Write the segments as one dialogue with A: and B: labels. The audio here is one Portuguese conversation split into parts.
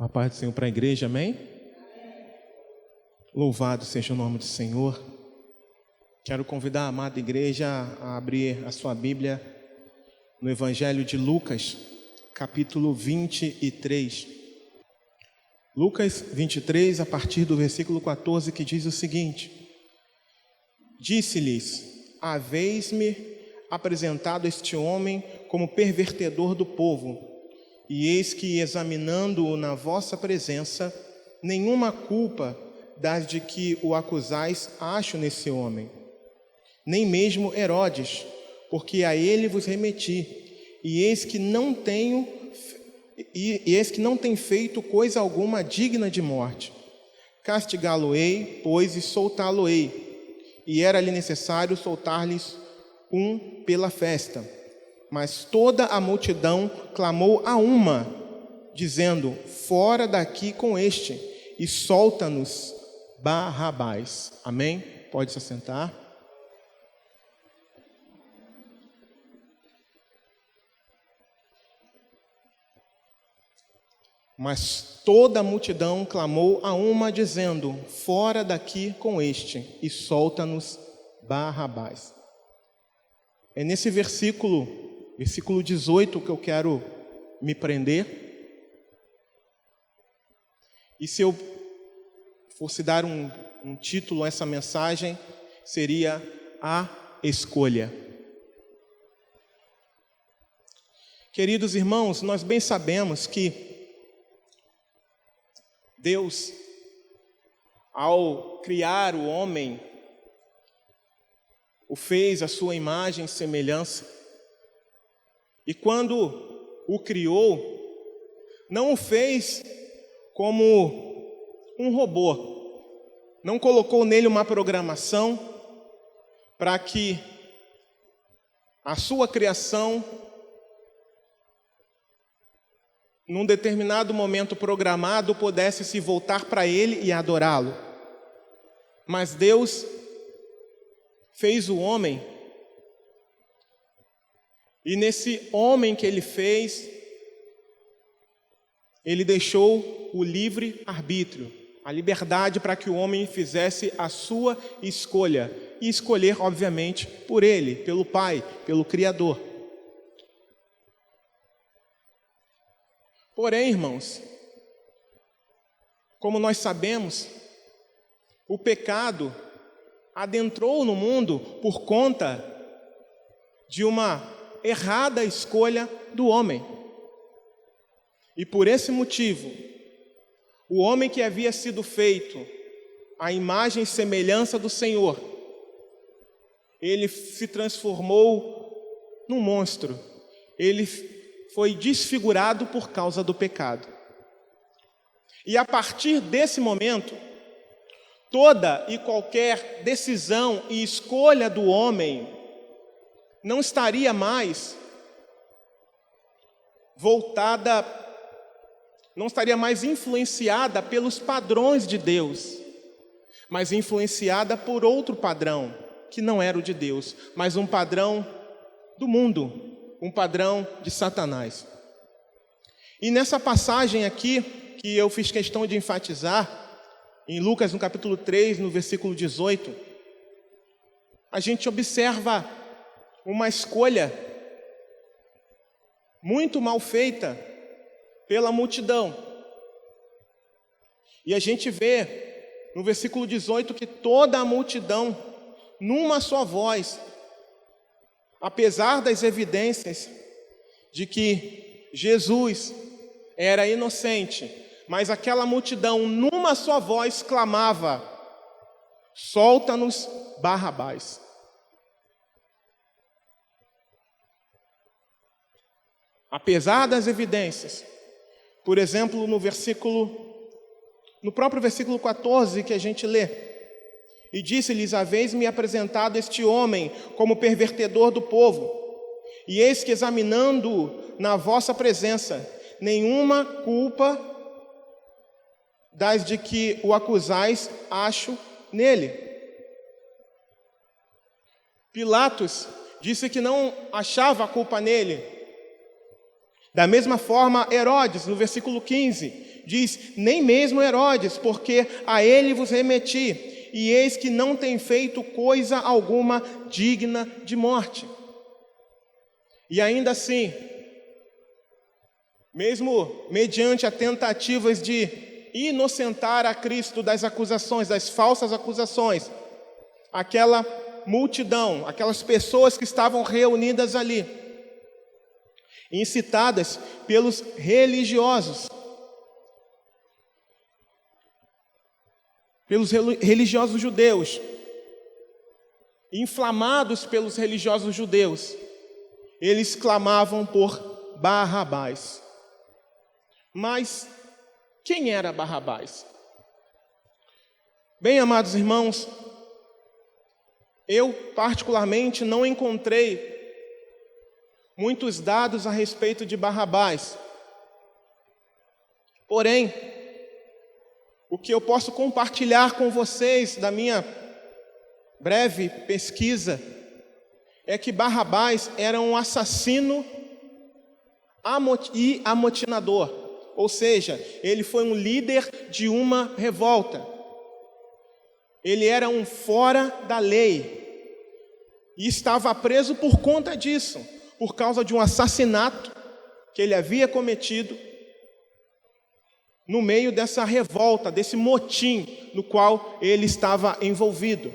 A: A paz do Senhor para a igreja, amém? Louvado seja o nome do Senhor. Quero convidar a amada igreja a abrir a sua Bíblia no Evangelho de Lucas, capítulo 23. Lucas 23, a partir do versículo 14, que diz o seguinte: Disse-lhes: haveis-me apresentado este homem como pervertedor do povo, e eis que, examinando-o na vossa presença, nenhuma culpa das de que o acusais acho nesse homem, nem mesmo Herodes, porque a ele vos remeti, e eis que não tem feito coisa alguma digna de morte. Castigá-lo-ei, pois, e soltá-lo-ei. E era-lhe necessário soltar-lhes um pela festa. Mas toda a multidão clamou a uma, dizendo: fora daqui com este, e solta-nos Barrabás. Amém? Pode se assentar. Mas toda a multidão clamou a uma, dizendo: fora daqui com este, e solta-nos Barrabás. É nesse versículo 18, que eu quero me prender. E se eu fosse dar um título a essa mensagem, seria A Escolha. Queridos irmãos, nós bem sabemos que Deus, ao criar o homem, o fez à sua imagem e semelhança. E quando o criou, não o fez como um robô. Não colocou nele uma programação para que a sua criação, num determinado momento programado, pudesse se voltar para ele e adorá-lo. Mas Deus fez o homem, e nesse homem que ele fez, ele deixou o livre arbítrio, a liberdade para que o homem fizesse a sua escolha, e escolher, obviamente, por ele, pelo Pai, pelo Criador. Porém, irmãos, como nós sabemos, o pecado adentrou no mundo por conta de uma errada escolha do homem. E por esse motivo, o homem que havia sido feito à imagem e semelhança do Senhor, ele se transformou num monstro. Ele foi desfigurado por causa do pecado. E a partir desse momento, toda e qualquer decisão e escolha do homem não estaria mais voltada, não estaria mais influenciada pelos padrões de Deus, mas influenciada por outro padrão, que não era o de Deus, mas um padrão do mundo, um padrão de Satanás. E nessa passagem aqui, que eu fiz questão de enfatizar, em Lucas, no capítulo 3, no versículo 18, a gente observa uma escolha muito mal feita pela multidão. E a gente vê no versículo 18 que toda a multidão, numa só voz, apesar das evidências de que Jesus era inocente, mas aquela multidão, numa só voz, clamava: solta-nos Barrabás. Apesar das evidências, por exemplo, no próprio versículo 14 que a gente lê, e disse-lhes: haveis-me apresentado este homem como pervertedor do povo, e eis que, examinando-o na vossa presença, nenhuma culpa das de que o acusais acho nele. Pilatos disse que não achava a culpa nele. Da mesma forma, Herodes, no versículo 15, Diz: nem mesmo Herodes, porque a ele vos remeti, e eis que não tem feito coisa alguma digna de morte. E ainda assim, mesmo mediante a tentativas de inocentar a Cristo das acusações, das falsas acusações, aquela multidão, aquelas pessoas que estavam reunidas ali, incitadas pelos religiosos, judeus, inflamados pelos religiosos judeus, eles clamavam por Barrabás. Mas quem era Barrabás? Bem, amados irmãos, eu particularmente não encontrei muitos dados a respeito de Barrabás. Porém, o que eu posso compartilhar com vocês da minha breve pesquisa é que Barrabás era um assassino e amotinador, ou seja, ele foi um líder de uma revolta. Ele era um fora da lei e estava preso por conta disso, por causa de um assassinato que ele havia cometido no meio dessa revolta, desse motim no qual ele estava envolvido.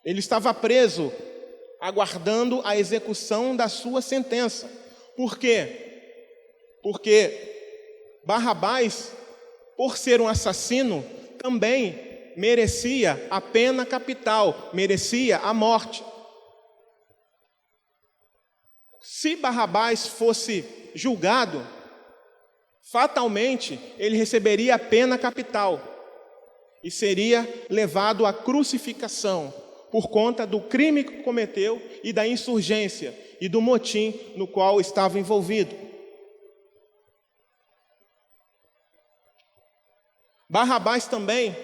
A: Ele estava preso, aguardando a execução da sua sentença. Por quê? Porque Barrabás, por ser um assassino, também merecia a pena capital, merecia a morte. Se Barrabás fosse julgado, fatalmente ele receberia a pena capital e seria levado à crucificação por conta do crime que cometeu e da insurgência e do motim no qual estava envolvido. Barrabás também,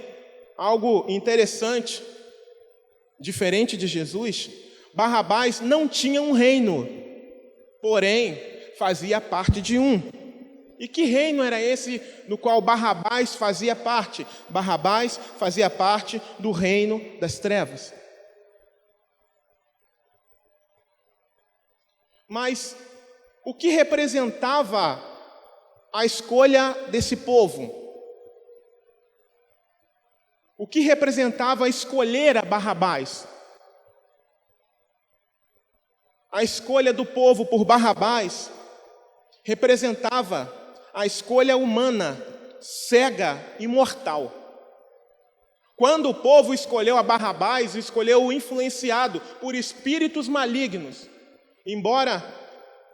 A: algo interessante, diferente de Jesus, Barrabás não tinha um reino, porém fazia parte de um. E que reino era esse no qual Barrabás fazia parte? Barrabás fazia parte do reino das trevas. Mas o que representava a escolha desse povo? O que representava escolher a Barrabás? A escolha do povo por Barrabás representava a escolha humana, cega e mortal. Quando o povo escolheu a Barrabás, escolheu influenciado por espíritos malignos. Embora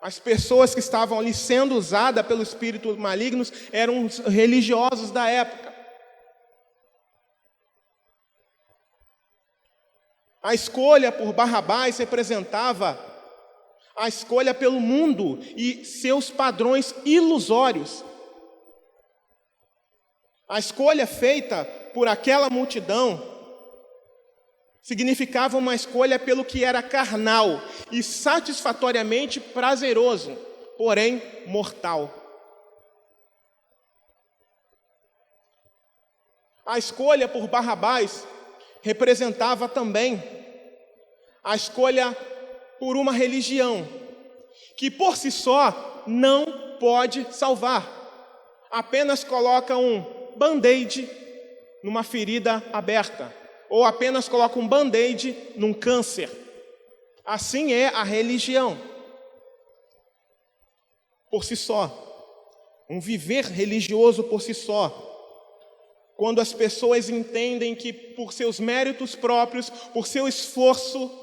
A: as pessoas que estavam ali sendo usadas pelos espíritos malignos eram os religiosos da época. A escolha por Barrabás representava a escolha pelo mundo e seus padrões ilusórios. A escolha feita por aquela multidão significava uma escolha pelo que era carnal e satisfatoriamente prazeroso, porém mortal. A escolha por Barrabás representava também a escolha por uma religião que por si só não pode salvar. Apenas coloca um band-aid numa ferida aberta, ou apenas coloca um band-aid num câncer. Assim é a religião. Por si só. Um viver religioso por si só. Quando as pessoas entendem que por seus méritos próprios, por seu esforço,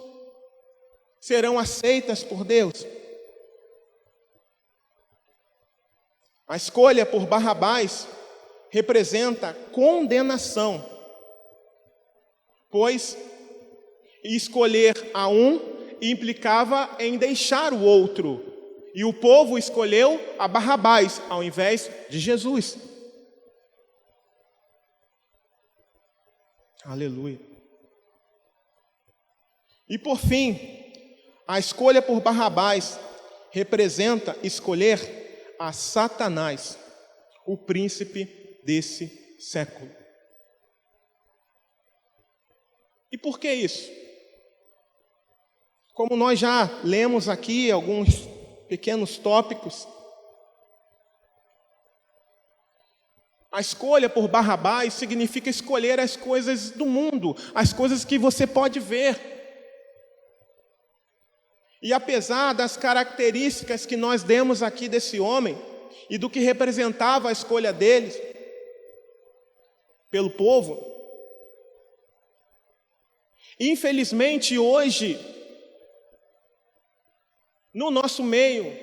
A: serão aceitas por Deus. A escolha por Barrabás representa condenação, pois escolher a um implicava em deixar o outro, e o povo escolheu a Barrabás ao invés de Jesus. Aleluia. E por fim, a escolha por Barrabás representa escolher a Satanás, o príncipe desse século. E por que isso? Como nós já lemos aqui alguns pequenos tópicos, a escolha por Barrabás significa escolher as coisas do mundo, as coisas que você pode ver. E apesar das características que nós demos aqui desse homem, e do que representava a escolha deles pelo povo, infelizmente hoje, no nosso meio,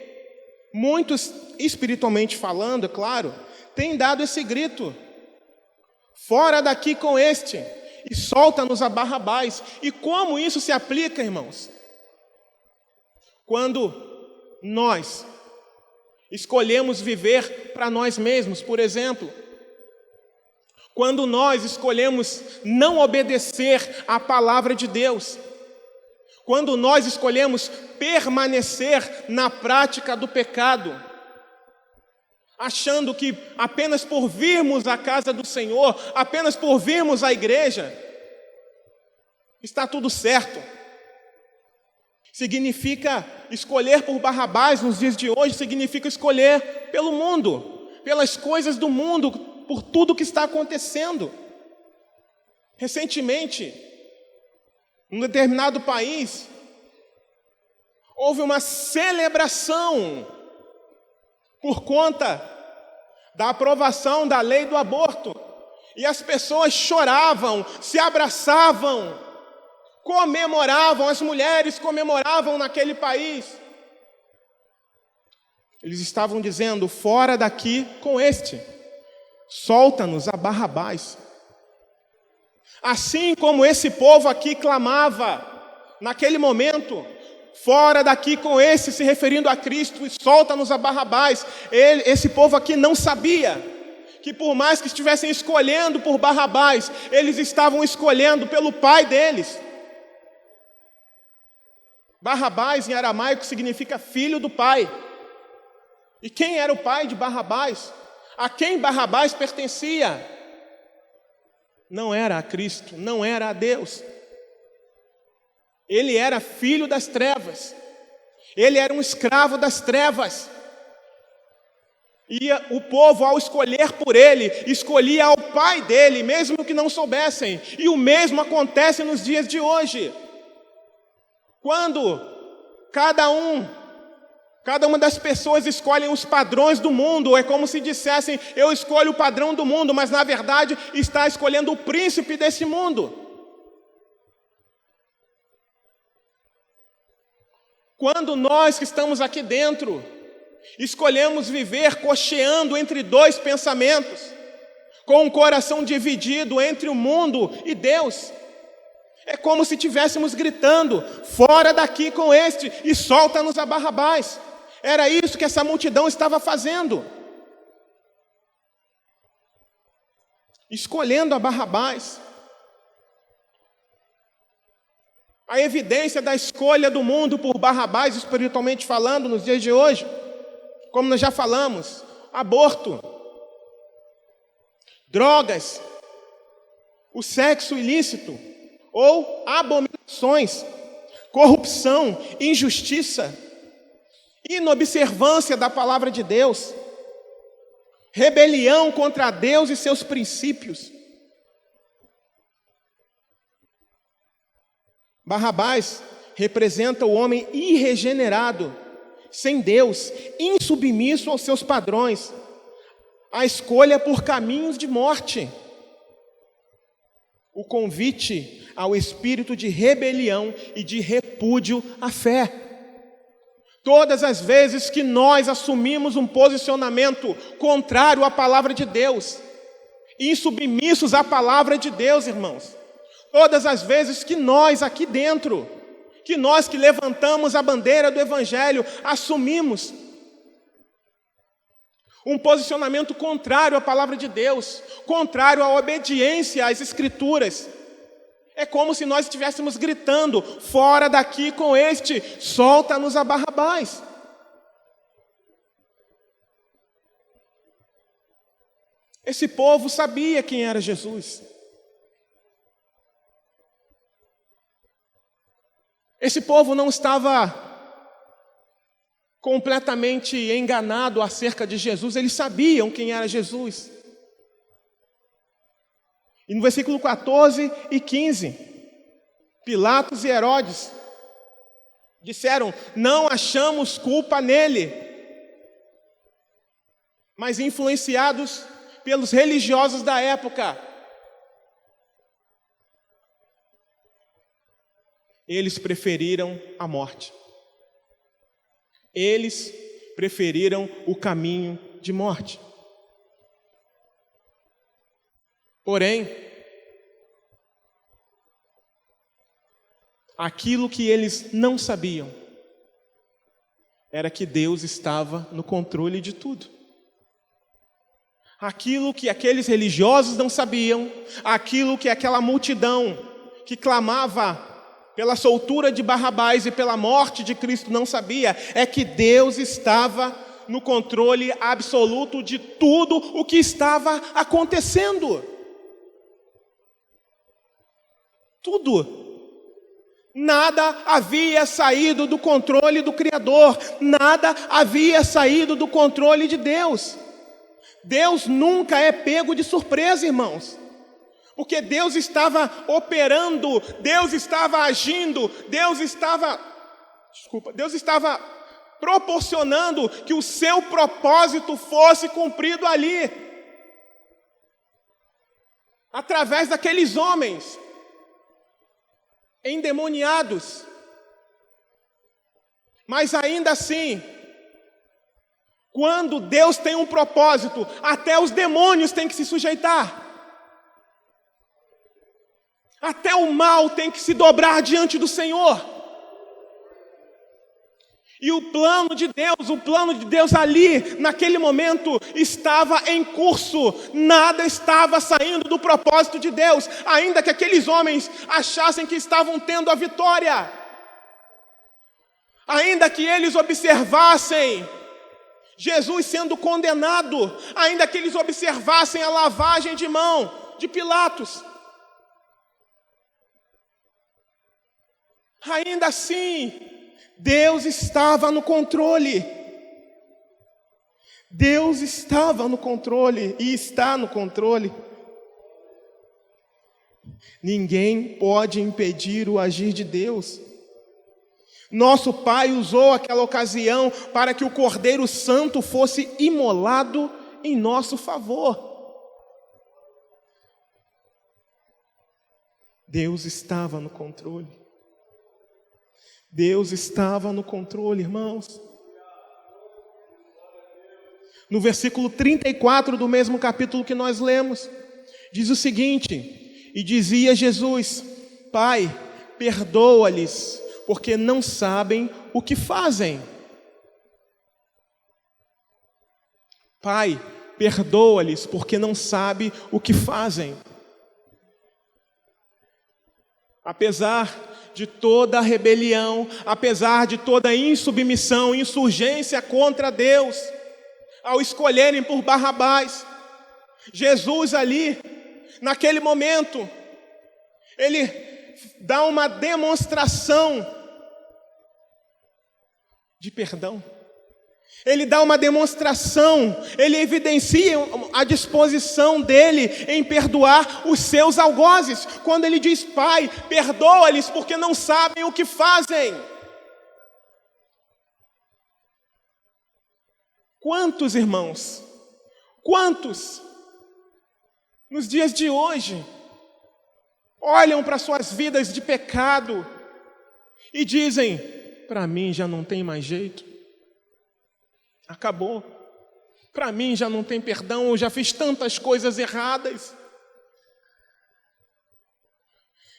A: muitos, espiritualmente falando, é claro, têm dado esse grito: fora daqui com este, e solta-nos a Barrabás. E como isso se aplica, irmãos? Quando nós escolhemos viver para nós mesmos, por exemplo, quando nós escolhemos não obedecer à palavra de Deus, quando nós escolhemos permanecer na prática do pecado, achando que apenas por virmos à casa do Senhor, apenas por virmos à igreja, está tudo certo. Significa escolher por Barrabás nos dias de hoje, significa escolher pelo mundo, pelas coisas do mundo, por tudo que está acontecendo. Recentemente, num determinado país, houve uma celebração por conta da aprovação da lei do aborto. E as pessoas choravam, se abraçavam, comemoravam, as mulheres comemoravam naquele país. Eles estavam dizendo: fora daqui com este, solta-nos a Barrabás. Assim como esse povo aqui clamava naquele momento: fora daqui com esse, se referindo a Cristo, e solta-nos a Barrabás. Esse povo aqui não sabia que por mais que estivessem escolhendo por Barrabás, eles estavam escolhendo pelo pai deles. Barrabás em aramaico significa filho do pai. E quem era o pai de Barrabás? A quem Barrabás pertencia? Não era a Cristo, não era a Deus. Ele era filho das trevas. Ele era um escravo das trevas. E o povo, ao escolher por ele, escolhia ao pai dele, mesmo que não soubessem. E o mesmo acontece nos dias de hoje. Quando cada uma das pessoas escolhem os padrões do mundo, é como se dissessem: eu escolho o padrão do mundo, mas na verdade está escolhendo o príncipe desse mundo. Quando nós que estamos aqui dentro escolhemos viver cocheando entre dois pensamentos, com um coração dividido entre o mundo e Deus, é como se estivéssemos gritando: fora daqui com este, e solta-nos a Barrabás. Era isso que essa multidão estava fazendo, escolhendo a Barrabás. A evidência da escolha do mundo por Barrabás, espiritualmente falando, nos dias de hoje, como nós já falamos: aborto, drogas, o sexo ilícito ou abominações, corrupção, injustiça, inobservância da palavra de Deus, rebelião contra Deus e seus princípios. Barrabás representa o homem irregenerado, sem Deus, insubmisso aos seus padrões, a escolha por caminhos de morte, o convite ao espírito de rebelião e de repúdio à fé. Todas as vezes que nós assumimos um posicionamento contrário à palavra de Deus, insubmissos à palavra de Deus, irmãos, todas as vezes que nós aqui dentro, que nós que levantamos a bandeira do Evangelho, assumimos um posicionamento contrário à palavra de Deus, contrário à obediência às Escrituras, é como se nós estivéssemos gritando: fora daqui com este, solta-nos a Barrabás. Esse povo sabia quem era Jesus. Esse povo não estava completamente enganado acerca de Jesus, eles sabiam quem era Jesus. E no versículo 14 e 15, Pilatos e Herodes disseram: não achamos culpa nele. Mas influenciados pelos religiosos da época, eles preferiram a morte. Eles preferiram o caminho de morte. Porém, aquilo que eles não sabiam era que Deus estava no controle de tudo. Aquilo que aqueles religiosos não sabiam, aquilo que aquela multidão que clamava pela soltura de Barrabás e pela morte de Cristo não sabia, é que Deus estava no controle absoluto de tudo o que estava acontecendo. Tudo. Nada havia saído do controle do Criador, nada havia saído do controle de Deus. Deus nunca é pego de surpresa, irmãos. Porque Deus estava operando, Deus estava agindo, Deus estava proporcionando que o seu propósito fosse cumprido ali. Através daqueles homens endemoniados. Mas ainda assim, quando Deus tem um propósito, até os demônios têm que se sujeitar. Até o mal tem que se dobrar diante do Senhor. E o plano de Deus ali, naquele momento, estava em curso. Nada estava saindo do propósito de Deus, ainda que aqueles homens achassem que estavam tendo a vitória. Ainda que eles observassem Jesus sendo condenado, ainda que eles observassem a lavagem de mão de Pilatos. Ainda assim, Deus estava no controle. Deus estava no controle e está no controle. Ninguém pode impedir o agir de Deus. Nosso Pai usou aquela ocasião para que o Cordeiro Santo fosse imolado em nosso favor. Deus estava no controle. Deus estava no controle, irmãos. No versículo 34 do mesmo capítulo que nós lemos, diz o seguinte: e dizia Jesus: Pai, perdoa-lhes, porque não sabem o que fazem. Pai, perdoa-lhes, porque não sabem o que fazem. Apesar de toda a rebelião, apesar de toda a insubmissão, insurgência contra Deus, ao escolherem por Barrabás, Jesus ali, naquele momento, ele dá uma demonstração de perdão. Ele dá uma demonstração, ele evidencia a disposição dele em perdoar os seus algozes, quando ele diz: Pai, perdoa-lhes porque não sabem o que fazem. Quantos irmãos, quantos nos dias de hoje olham para suas vidas de pecado e dizem: para mim já não tem mais jeito. Acabou. Para mim já não tem perdão, eu já fiz tantas coisas erradas.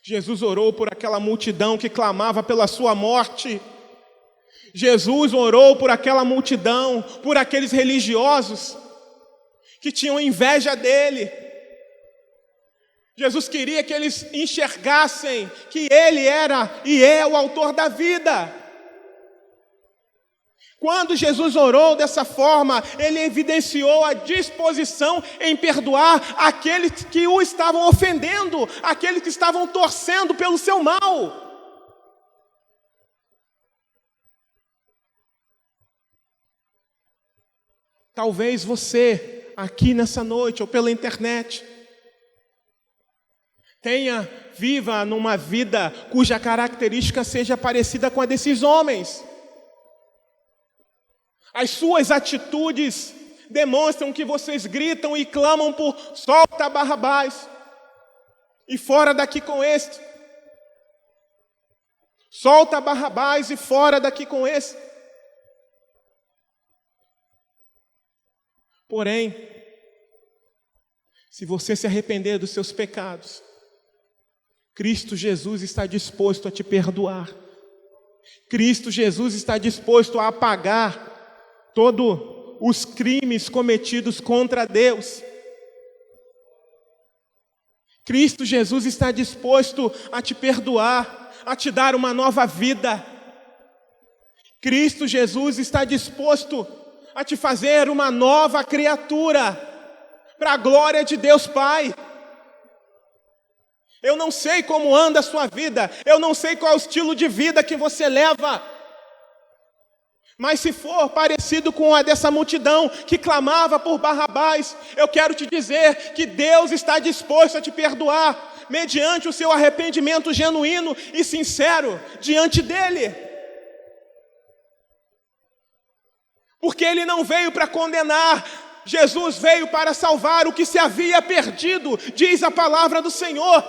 A: Jesus orou por aquela multidão que clamava pela sua morte. Jesus orou por aquela multidão, por aqueles religiosos que tinham inveja dele. Jesus queria que eles enxergassem que ele era e é o autor da vida. Quando Jesus orou dessa forma, ele evidenciou a disposição em perdoar aqueles que o estavam ofendendo, aqueles que estavam torcendo pelo seu mal. Talvez você, aqui nessa noite ou pela internet, viva numa vida cuja característica seja parecida com a desses homens. As suas atitudes demonstram que vocês gritam e clamam por solta Barrabás e fora daqui com este. Solta Barrabás e fora daqui com esse. Porém, se você se arrepender dos seus pecados, Cristo Jesus está disposto a te perdoar. Cristo Jesus está disposto a apagar todos os crimes cometidos contra Deus. Cristo Jesus está disposto a te perdoar, a te dar uma nova vida. Cristo Jesus está disposto a te fazer uma nova criatura, para a glória de Deus Pai. Eu não sei como anda a sua vida, eu não sei qual é o estilo de vida que você leva, mas se for parecido com a dessa multidão que clamava por Barrabás, eu quero te dizer que Deus está disposto a te perdoar, mediante o seu arrependimento genuíno e sincero diante dEle. Porque Ele não veio para condenar, Jesus veio para salvar o que se havia perdido, diz a palavra do Senhor.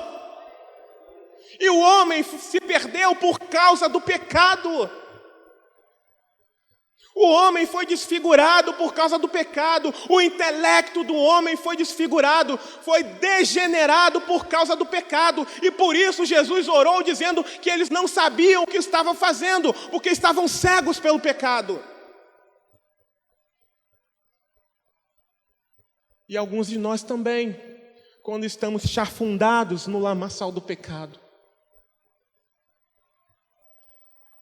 A: E o homem se perdeu por causa do pecado. O homem foi desfigurado por causa do pecado. O intelecto do homem foi desfigurado, foi degenerado por causa do pecado. E por isso Jesus orou dizendo que eles não sabiam o que estavam fazendo, porque estavam cegos pelo pecado. E alguns de nós também, quando estamos chafundados no lamaçal do pecado.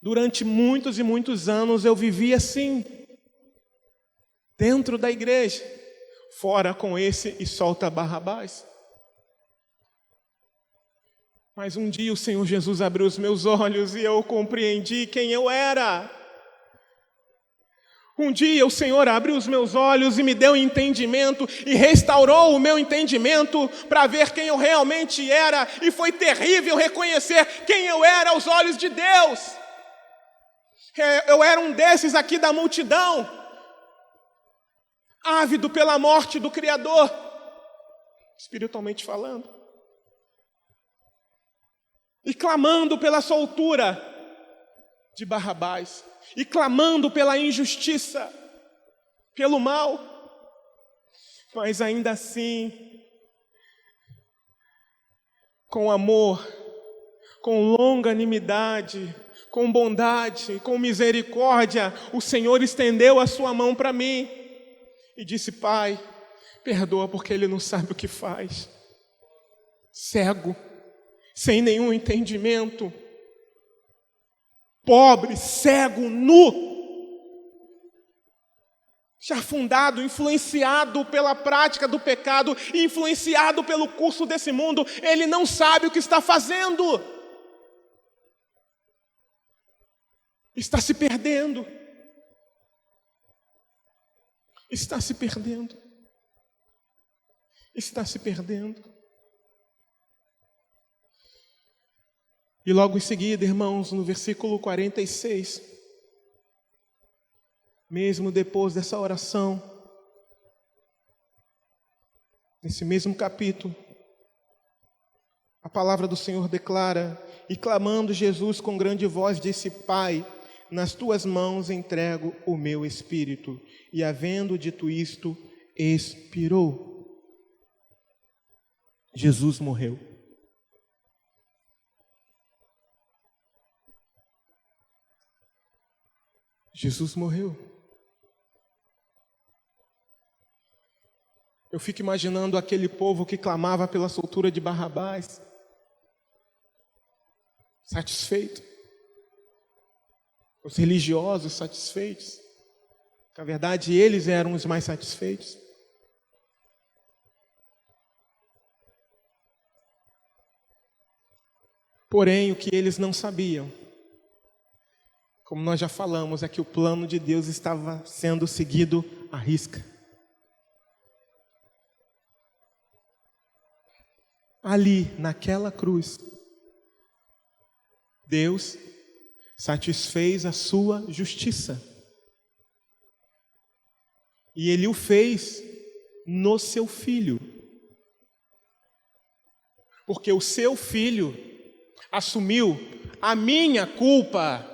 A: Durante muitos e muitos anos eu vivi assim, dentro da igreja, fora com esse e solta Barrabás. Mas um dia o Senhor Jesus abriu os meus olhos e eu compreendi quem eu era. Um dia o Senhor abriu os meus olhos e me deu entendimento e restaurou o meu entendimento para ver quem eu realmente era. E foi terrível reconhecer quem eu era aos olhos de Deus. Eu era um desses aqui da multidão, ávido pela morte do Criador, espiritualmente falando, e clamando pela soltura de Barrabás, e clamando pela injustiça, pelo mal, mas ainda assim, com amor, com longanimidade, com bondade, com misericórdia, o Senhor estendeu a sua mão para mim e disse: Pai, perdoa porque ele não sabe o que faz. Cego, sem nenhum entendimento, pobre, cego, nu, chafundado, influenciado pela prática do pecado, influenciado pelo curso desse mundo, ele não sabe o que está fazendo. Está se perdendo. Está se perdendo. Está se perdendo. E logo em seguida, irmãos, no versículo 46, mesmo depois dessa oração, nesse mesmo capítulo, a palavra do Senhor declara: e clamando Jesus com grande voz, disse: Pai, nas tuas mãos entrego o meu espírito. E havendo dito isto, expirou. Jesus morreu. Jesus morreu. Eu fico imaginando aquele povo que clamava pela soltura de Barrabás, satisfeito. Os religiosos satisfeitos. Na verdade, eles eram os mais satisfeitos. Porém, o que eles não sabiam, como nós já falamos, é que o plano de Deus estava sendo seguido à risca. Ali, naquela cruz, Deus satisfez a sua justiça. E Ele o fez no seu Filho. Porque o seu Filho assumiu a minha culpa,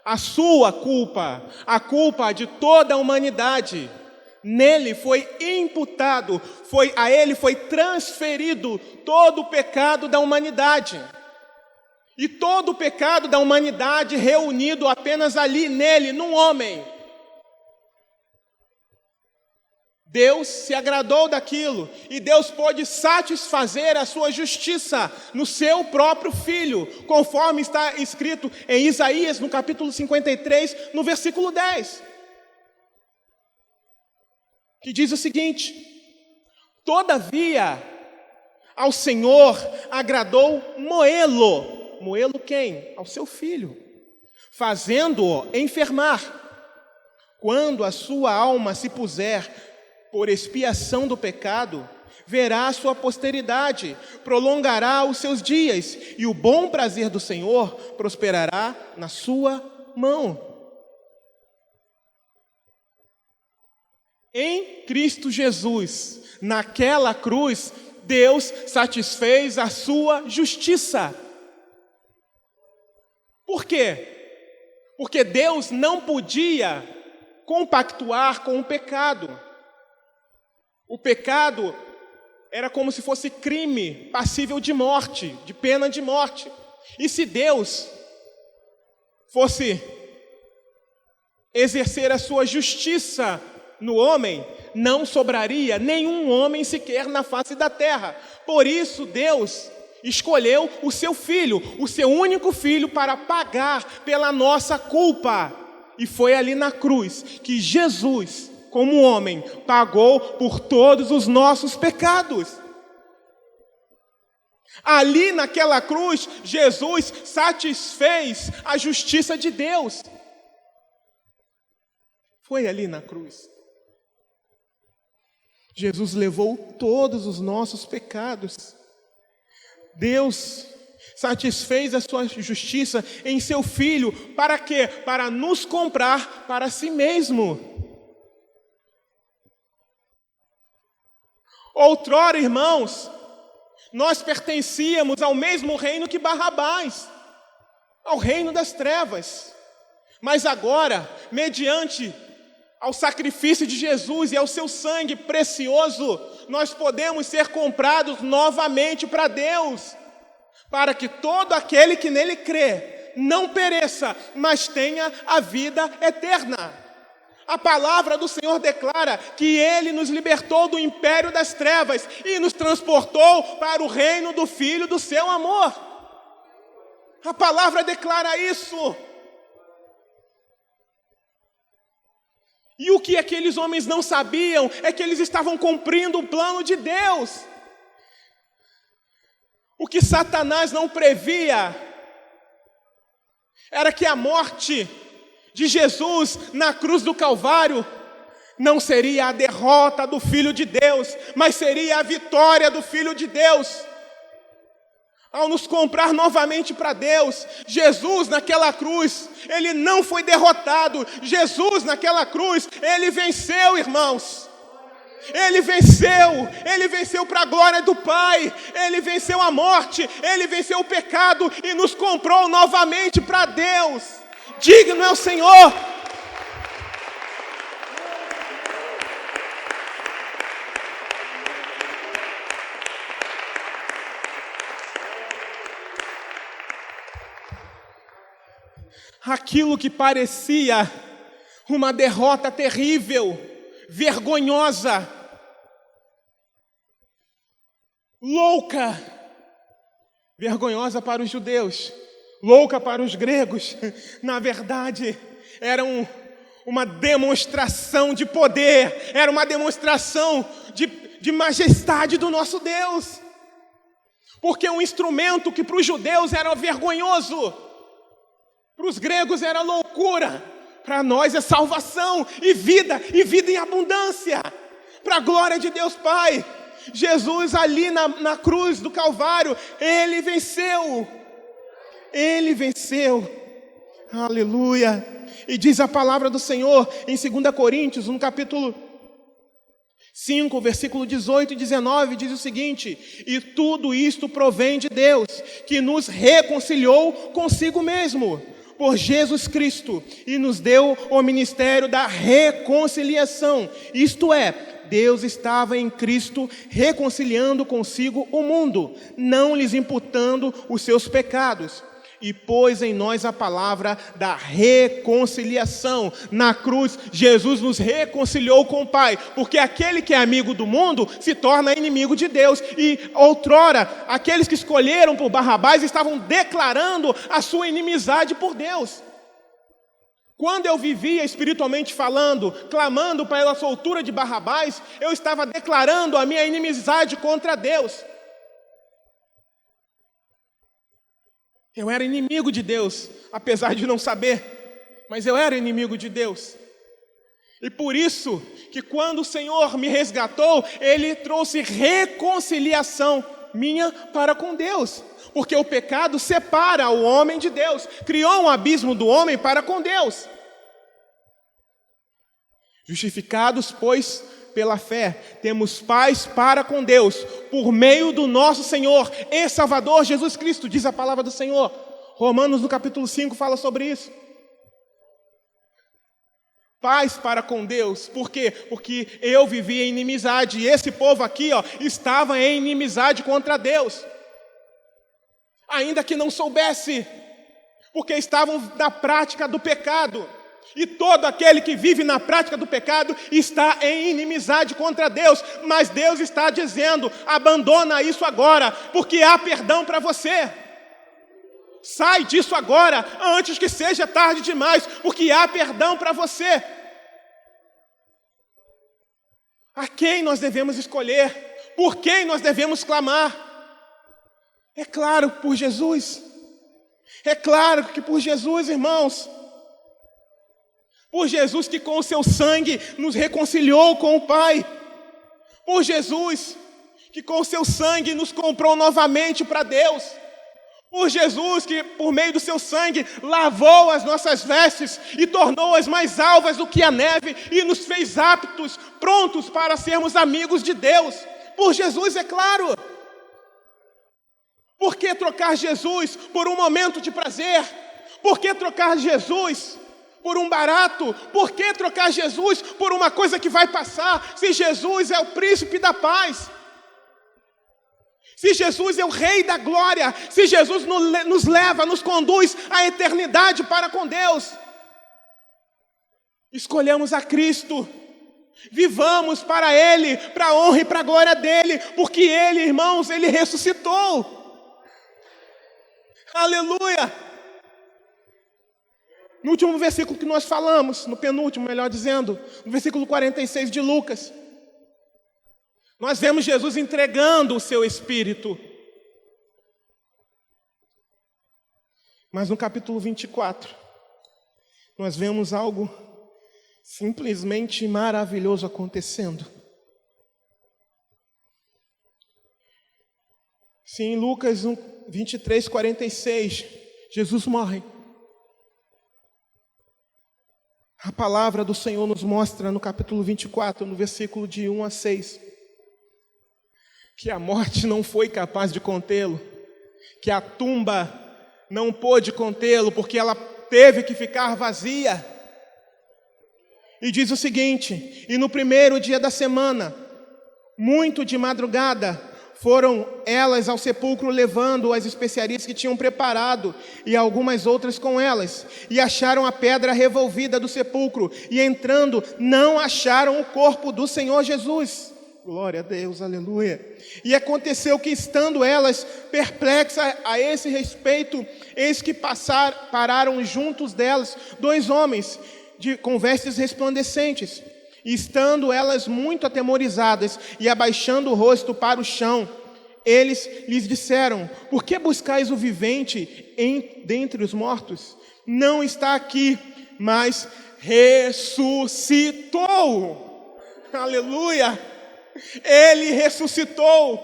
A: a sua culpa, a culpa de toda a humanidade. Nele foi imputado, a Ele foi transferido todo o pecado da humanidade. E todo o pecado da humanidade reunido apenas ali, nele, num homem. Deus se agradou daquilo e Deus pôde satisfazer a sua justiça no seu próprio Filho, conforme está escrito em Isaías, no capítulo 53, no versículo 10. Que diz o seguinte: todavia, ao Senhor agradou moê-lo. Moê-lo quem? Ao seu Filho, fazendo-o enfermar. Quando a sua alma se puser por expiação do pecado, verá a sua posteridade, prolongará os seus dias, e o bom prazer do Senhor prosperará na sua mão. Em Cristo Jesus, naquela cruz, Deus satisfez a sua justiça. Por quê? Porque Deus não podia compactuar com o pecado. O pecado era como se fosse crime passível de morte, de pena de morte. E se Deus fosse exercer a sua justiça no homem, não sobraria nenhum homem sequer na face da terra. Por isso Deus escolheu o seu Filho, o seu único Filho, para pagar pela nossa culpa. E foi ali na cruz que Jesus, como homem, pagou por todos os nossos pecados. Ali naquela cruz, Jesus satisfez a justiça de Deus. Foi ali na cruz. Jesus levou todos os nossos pecados. Deus satisfez a sua justiça em seu Filho. Para quê? Para nos comprar para si mesmo. Outrora, irmãos, nós pertencíamos ao mesmo reino que Barrabás, ao reino das trevas. Mas agora, mediante ao sacrifício de Jesus e ao seu sangue precioso, nós podemos ser comprados novamente para Deus, para que todo aquele que nele crê não pereça, mas tenha a vida eterna. A palavra do Senhor declara que Ele nos libertou do império das trevas e nos transportou para o reino do Filho do seu amor. A palavra declara isso. E o que aqueles homens não sabiam é que eles estavam cumprindo o plano de Deus. O que Satanás não previa era que a morte de Jesus na cruz do Calvário não seria a derrota do Filho de Deus, mas seria a vitória do Filho de Deus. Ao nos comprar novamente para Deus, Jesus naquela cruz, Ele não foi derrotado. Jesus naquela cruz, Ele venceu, irmãos. Ele venceu para a glória do Pai. Ele venceu a morte, Ele venceu o pecado e nos comprou novamente para Deus. Digno é o Senhor. Aquilo que parecia uma derrota terrível, vergonhosa, louca, vergonhosa para os judeus, louca para os gregos, na verdade, era uma demonstração de poder, era uma demonstração de majestade do nosso Deus. Porque um instrumento que para os judeus era vergonhoso, para os gregos era loucura, para nós é salvação e vida em abundância, para a glória de Deus Pai. Jesus ali na cruz do Calvário, Ele venceu, aleluia. E diz a palavra do Senhor em 2 Coríntios, no capítulo 5, versículo 18 e 19, diz o seguinte: e tudo isto provém de Deus, que nos reconciliou consigo mesmo, por Jesus Cristo, e nos deu o ministério da reconciliação. Isto é, Deus estava em Cristo reconciliando consigo o mundo, não lhes imputando os seus pecados. E pôs em nós a palavra da reconciliação. Na cruz, Jesus nos reconciliou com o Pai, porque aquele que é amigo do mundo se torna inimigo de Deus. E outrora, aqueles que escolheram por Barrabás estavam declarando a sua inimizade por Deus. Quando eu vivia espiritualmente falando, clamando pela soltura de Barrabás, eu estava declarando a minha inimizade contra Deus. Eu era inimigo de Deus, apesar de não saber, mas eu era inimigo de Deus. E por isso que quando o Senhor me resgatou, Ele trouxe reconciliação minha para com Deus. Porque o pecado separa o homem de Deus, criou um abismo do homem para com Deus. Justificados, pois, pela fé, temos paz para com Deus, por meio do nosso Senhor e Salvador Jesus Cristo, diz a palavra do Senhor. Romanos no capítulo 5 fala sobre isso. Paz para com Deus, por quê? Porque eu vivia em inimizade, e esse povo aqui, estava em inimizade contra Deus. Ainda que não soubesse, porque estavam na prática do pecado. E todo aquele que vive na prática do pecado está em inimizade contra Deus. Mas Deus está dizendo: abandona isso agora, porque há perdão para você. Sai disso agora, antes que seja tarde demais, porque há perdão para você. A quem nós devemos escolher? Por quem nós devemos clamar? É claro, por Jesus. É claro que por Jesus, irmãos. Por Jesus que com o seu sangue nos reconciliou com o Pai. Por Jesus que com o seu sangue nos comprou novamente para Deus. Por Jesus que por meio do seu sangue lavou as nossas vestes e tornou-as mais alvas do que a neve e nos fez aptos, prontos para sermos amigos de Deus. Por Jesus, é claro. Por que trocar Jesus por um momento de prazer? Por que trocar Jesus por um barato? Por que trocar Jesus por uma coisa que vai passar, se Jesus é o príncipe da paz? Se Jesus é o rei da glória, se Jesus nos leva, nos conduz à eternidade para com Deus. Escolhemos a Cristo, vivamos para Ele, para a honra e para a glória dEle, porque Ele, irmãos, Ele ressuscitou. Aleluia! No último versículo que nós falamos, no penúltimo, melhor dizendo, no versículo 46 de Lucas, nós vemos Jesus entregando o seu Espírito. Mas no capítulo 24, nós vemos algo simplesmente maravilhoso acontecendo. Sim, em Lucas 23, 46, Jesus morre. A palavra do Senhor nos mostra no capítulo 24, no versículo de 1 a 6, que a morte não foi capaz de contê-lo, que a tumba não pôde contê-lo, porque ela teve que ficar vazia. E diz o seguinte: e no primeiro dia da semana, muito de madrugada, foram elas ao sepulcro levando as especiarias que tinham preparado e algumas outras com elas, e acharam a pedra revolvida do sepulcro, e entrando não acharam o corpo do Senhor Jesus. Glória a Deus, aleluia. E aconteceu que, estando elas perplexas a esse respeito, eis que pararam juntos delas 2 homens, com vestes resplandecentes. E estando elas muito atemorizadas e abaixando o rosto para o chão, eles lhes disseram: por que buscais o vivente dentre os mortos? Não está aqui, mas ressuscitou. Aleluia! Ele ressuscitou.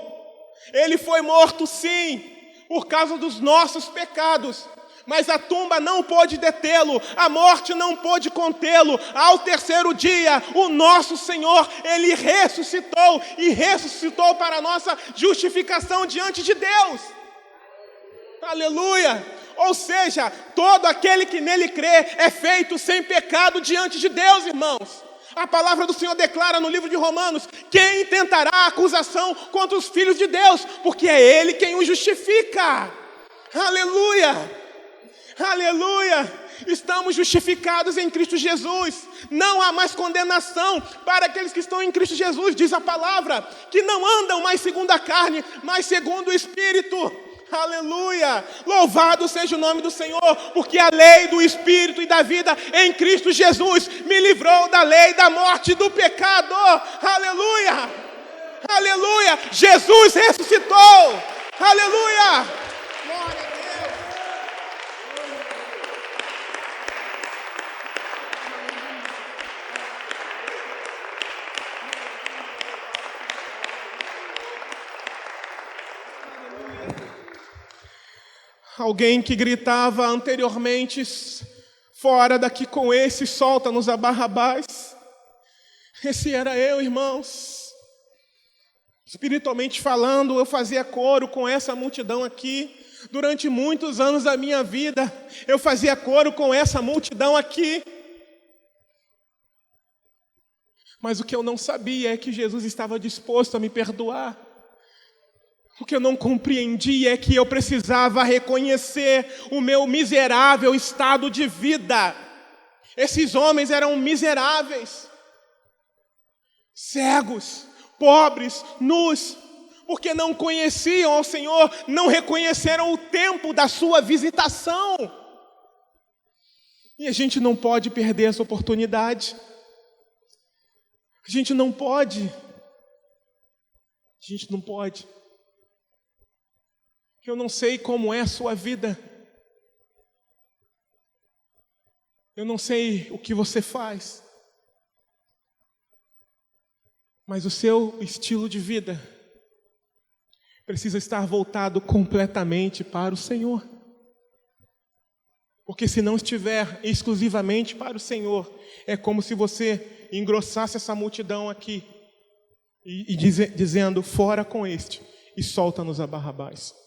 A: Ele foi morto, sim, por causa dos nossos pecados. Mas a tumba não pôde detê-lo, a morte não pôde contê-lo. Ao terceiro dia, o nosso Senhor, Ele ressuscitou, e ressuscitou para a nossa justificação diante de Deus. Aleluia! Ou seja, todo aquele que nele crê é feito sem pecado diante de Deus, irmãos. A palavra do Senhor declara no livro de Romanos: quem intentará acusação contra os filhos de Deus? Porque é Ele quem os justifica. Aleluia! Aleluia! Estamos justificados em Cristo Jesus. Não há mais condenação para aqueles que estão em Cristo Jesus, diz a palavra, que não andam mais segundo a carne, mas segundo o Espírito. Aleluia! Louvado seja o nome do Senhor, porque a lei do Espírito e da vida em Cristo Jesus me livrou da lei da morte e do pecado. Aleluia! Aleluia! Jesus ressuscitou! Aleluia! Glória a Deus! Alguém que gritava anteriormente: fora daqui com esse, solta-nos a Barrabás. Esse era eu, irmãos. Espiritualmente falando, eu fazia coro com essa multidão aqui. Durante muitos anos da minha vida, eu fazia coro com essa multidão aqui. Mas o que eu não sabia é que Jesus estava disposto a me perdoar. O que eu não compreendia é que eu precisava reconhecer o meu miserável estado de vida. Esses homens eram miseráveis, cegos, pobres, nus, porque não conheciam ao Senhor, não reconheceram o tempo da sua visitação. E a gente não pode perder essa oportunidade. A gente não pode. Eu não sei como é a sua vida. Eu não sei o que você faz. Mas o seu estilo de vida precisa estar voltado completamente para o Senhor. Porque se não estiver exclusivamente para o Senhor, é como se você engrossasse essa multidão aqui dizendo: fora com este e solta-nos a Barrabás.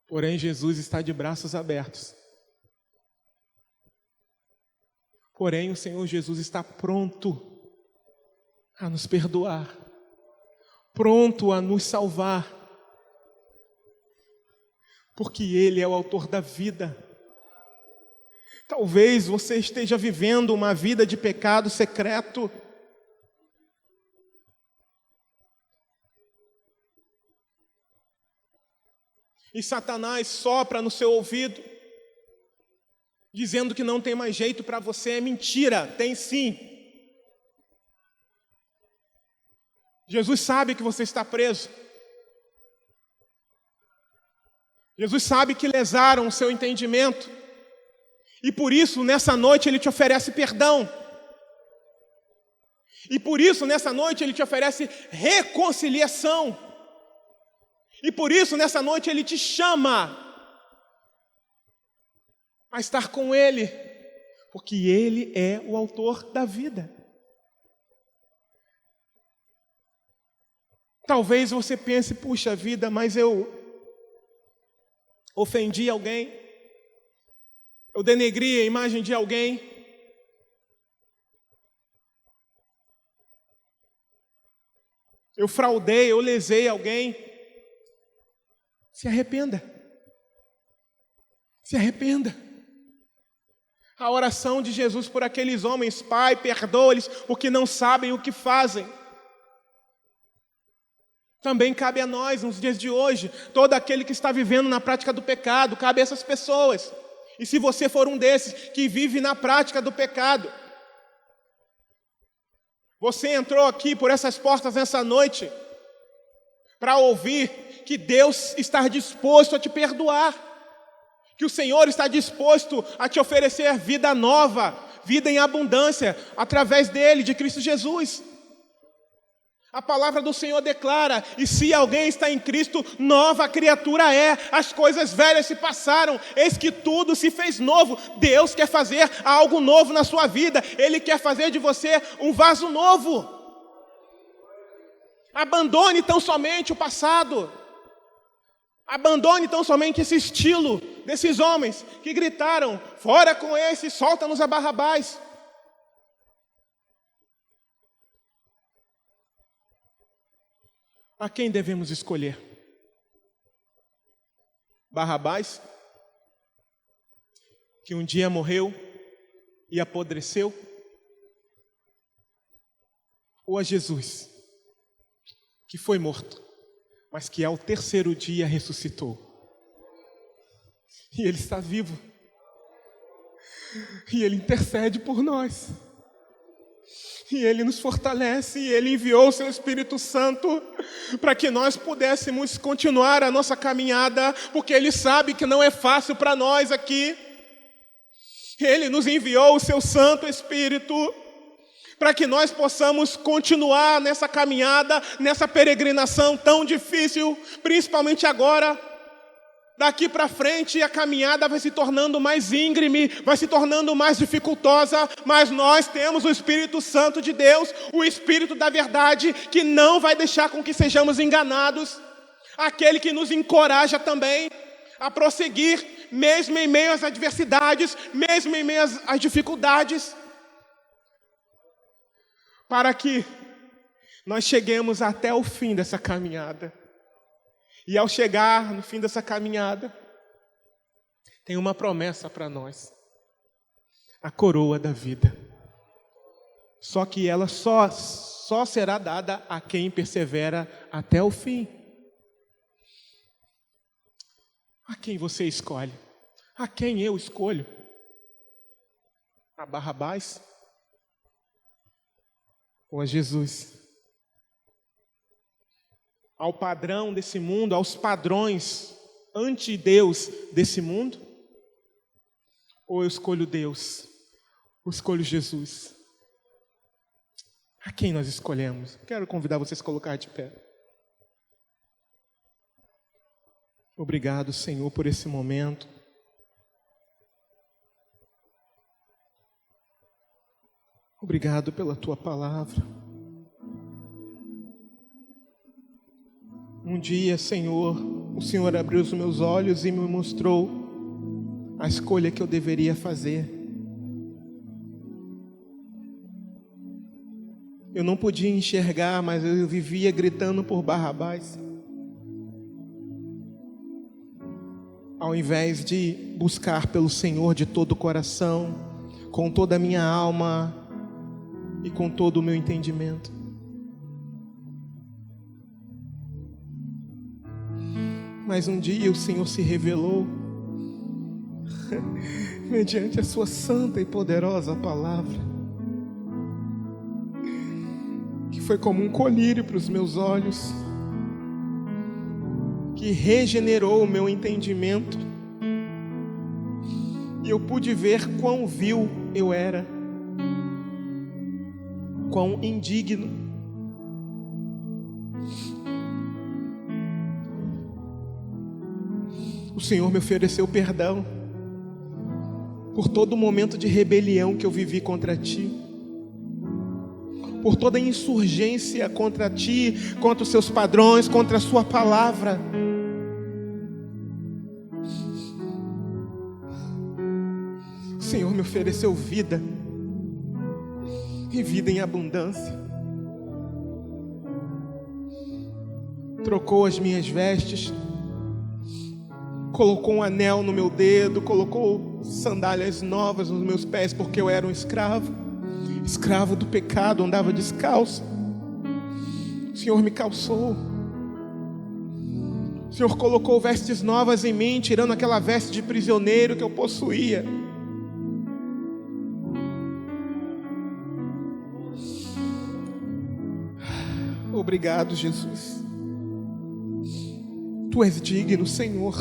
A: Porém, Jesus está de braços abertos. Porém, o Senhor Jesus está pronto a nos perdoar, pronto a nos salvar, porque Ele é o autor da vida. Talvez você esteja vivendo uma vida de pecado secreto. E Satanás sopra no seu ouvido, dizendo que não tem mais jeito para você. É mentira, tem sim. Jesus sabe que você está preso. Jesus sabe que lesaram o seu entendimento. E por isso, nessa noite, Ele te oferece perdão. E por isso, nessa noite, Ele te oferece reconciliação. E por isso, nessa noite, Ele te chama a estar com Ele, porque Ele é o autor da vida. Talvez você pense: puxa vida, mas eu ofendi alguém, eu denegri a imagem de alguém, eu fraudei, eu lesei alguém. Se arrependa. Se arrependa. A oração de Jesus por aqueles homens: Pai, perdoa-lhes, porque não sabem o que fazem. Também cabe a nós, nos dias de hoje. Todo aquele que está vivendo na prática do pecado, cabe a essas pessoas. E se você for um desses que vive na prática do pecado, você entrou aqui por essas portas nessa noite para ouvir que Deus está disposto a te perdoar, que o Senhor está disposto a te oferecer vida nova, vida em abundância, através dele, de Cristo Jesus. A palavra do Senhor declara: e se alguém está em Cristo, nova criatura é. As coisas velhas se passaram, eis que tudo se fez novo. Deus quer fazer algo novo na sua vida. Ele quer fazer de você um vaso novo. Abandone tão somente o passado. Abandone tão somente esse estilo desses homens que gritaram: fora com esse, solta-nos a Barrabás. A quem devemos escolher? Barrabás, que um dia morreu e apodreceu? Ou a Jesus, que foi morto, mas que ao terceiro dia ressuscitou? E Ele está vivo. E Ele intercede por nós. E Ele nos fortalece, e Ele enviou o Seu Espírito Santo para que nós pudéssemos continuar a nossa caminhada, porque Ele sabe que não é fácil para nós aqui. Ele nos enviou o Seu Santo Espírito para que nós possamos continuar nessa caminhada, nessa peregrinação tão difícil, principalmente agora. Daqui para frente a caminhada vai se tornando mais íngreme, vai se tornando mais dificultosa, mas nós temos o Espírito Santo de Deus, o Espírito da verdade, que não vai deixar com que sejamos enganados, aquele que nos encoraja também a prosseguir, mesmo em meio às adversidades, mesmo em meio às dificuldades, para que nós cheguemos até o fim dessa caminhada. E ao chegar no fim dessa caminhada, tem uma promessa para nós: a coroa da vida. Só que ela só será dada a quem persevera até o fim. A quem você escolhe? A quem eu escolho? A Barrabás? Ou a Jesus? Ao padrão desse mundo, aos padrões anti-Deus desse mundo? Ou eu escolho Deus? Ou escolho Jesus? A quem nós escolhemos? Quero convidar vocês a colocar de pé. Obrigado, Senhor, por esse momento. Obrigado pela Tua palavra. Um dia, Senhor, o Senhor abriu os meus olhos e me mostrou a escolha que eu deveria fazer. Eu não podia enxergar, mas eu vivia gritando por Barrabás. Ao invés de buscar pelo Senhor de todo o coração, com toda a minha alma e com todo o meu entendimento. Mas um dia o Senhor se revelou mediante a sua santa e poderosa palavra, que foi como um colírio para os meus olhos, que regenerou o meu entendimento, e eu pude ver quão vil eu era, quão indigno. O Senhor me ofereceu perdão por todo momento de rebelião que eu vivi contra Ti, por toda insurgência contra Ti, contra os Seus padrões, contra a Sua palavra. O Senhor me ofereceu vida, e vida em abundância. Trocou as minhas vestes, colocou um anel no meu dedo, colocou sandálias novas nos meus pés, porque eu era um escravo do pecado, andava descalço. O Senhor me calçou, o O Senhor colocou vestes novas em mim, tirando aquela veste de prisioneiro que eu possuía. Obrigado, Jesus. Tu és digno, Senhor.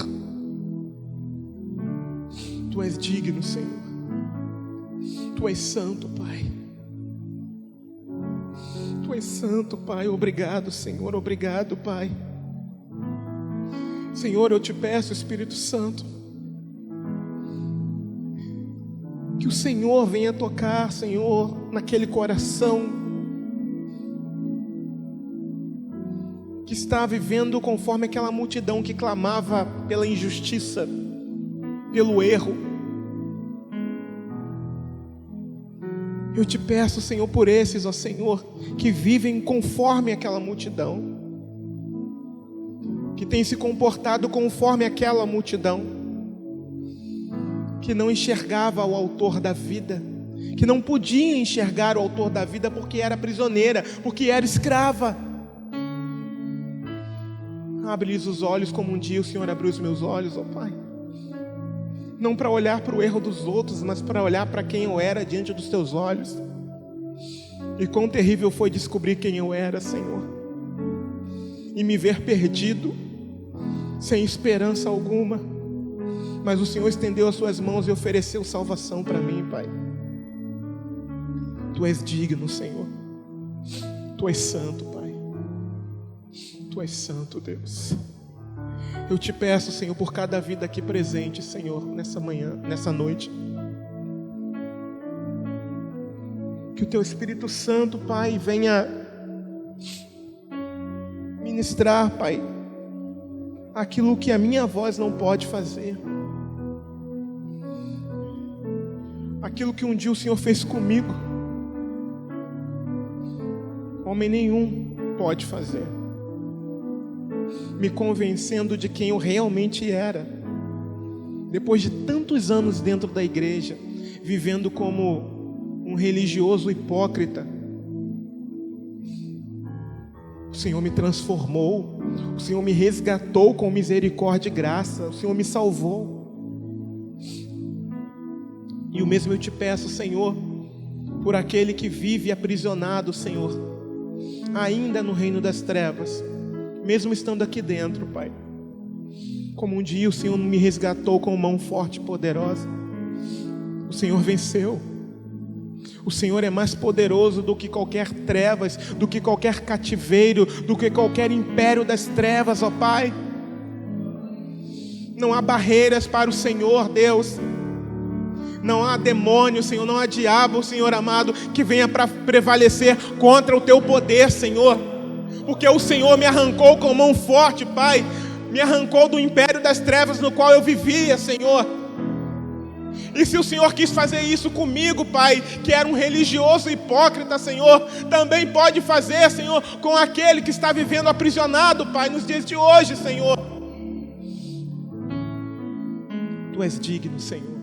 A: Tu és digno, Senhor. Tu és santo, Pai. Tu és santo, Pai. Obrigado, Senhor. Obrigado, Pai. Senhor, eu te peço, Espírito Santo, que o Senhor venha tocar, Senhor, naquele coração que está vivendo conforme aquela multidão que clamava pela injustiça, pelo erro. Eu te peço, Senhor, por esses, ó Senhor, que vivem conforme aquela multidão, que tem se comportado conforme aquela multidão, que não enxergava o autor da vida, que não podia enxergar o autor da vida porque era prisioneira, porque era escrava. Abre-lhes os olhos como um dia o Senhor abriu os meus olhos, ó Pai. Não para olhar para o erro dos outros, mas para olhar para quem eu era diante dos teus olhos. E quão terrível foi descobrir quem eu era, Senhor, e me ver perdido, sem esperança alguma, mas o Senhor estendeu as suas mãos e ofereceu salvação para mim, Pai. Tu és digno, Senhor. Tu és santo, Pai. Tu és santo, Deus. Eu te peço, Senhor, por cada vida aqui presente, Senhor, nessa manhã, nessa noite, que o Teu Espírito Santo, Pai, venha ministrar, Pai, aquilo que a minha voz não pode fazer, aquilo que um dia o Senhor fez comigo, homem nenhum pode fazer, me convencendo de quem eu realmente era, depois de tantos anos dentro da igreja, vivendo como um religioso hipócrita. O Senhor me transformou, o Senhor me resgatou com misericórdia e graça, o Senhor me salvou. E o mesmo eu te peço, Senhor, por aquele que vive aprisionado, Senhor, ainda no reino das trevas, mesmo estando aqui dentro, Pai. Como um dia o Senhor me resgatou com mão forte e poderosa, o Senhor venceu. O Senhor é mais poderoso do que qualquer trevas, do que qualquer cativeiro, do que qualquer império das trevas, ó Pai. Não há barreiras para o Senhor, Deus. Não há demônio, Senhor, não há diabo, Senhor amado, que venha para prevalecer contra o Teu poder, Senhor. Porque o Senhor me arrancou com mão forte, Pai. Me arrancou do império das trevas no qual eu vivia, Senhor. E se o Senhor quis fazer isso comigo, Pai, que era um religioso hipócrita, Senhor, também pode fazer, Senhor, com aquele que está vivendo aprisionado, Pai, nos dias de hoje, Senhor. Tu és digno, Senhor.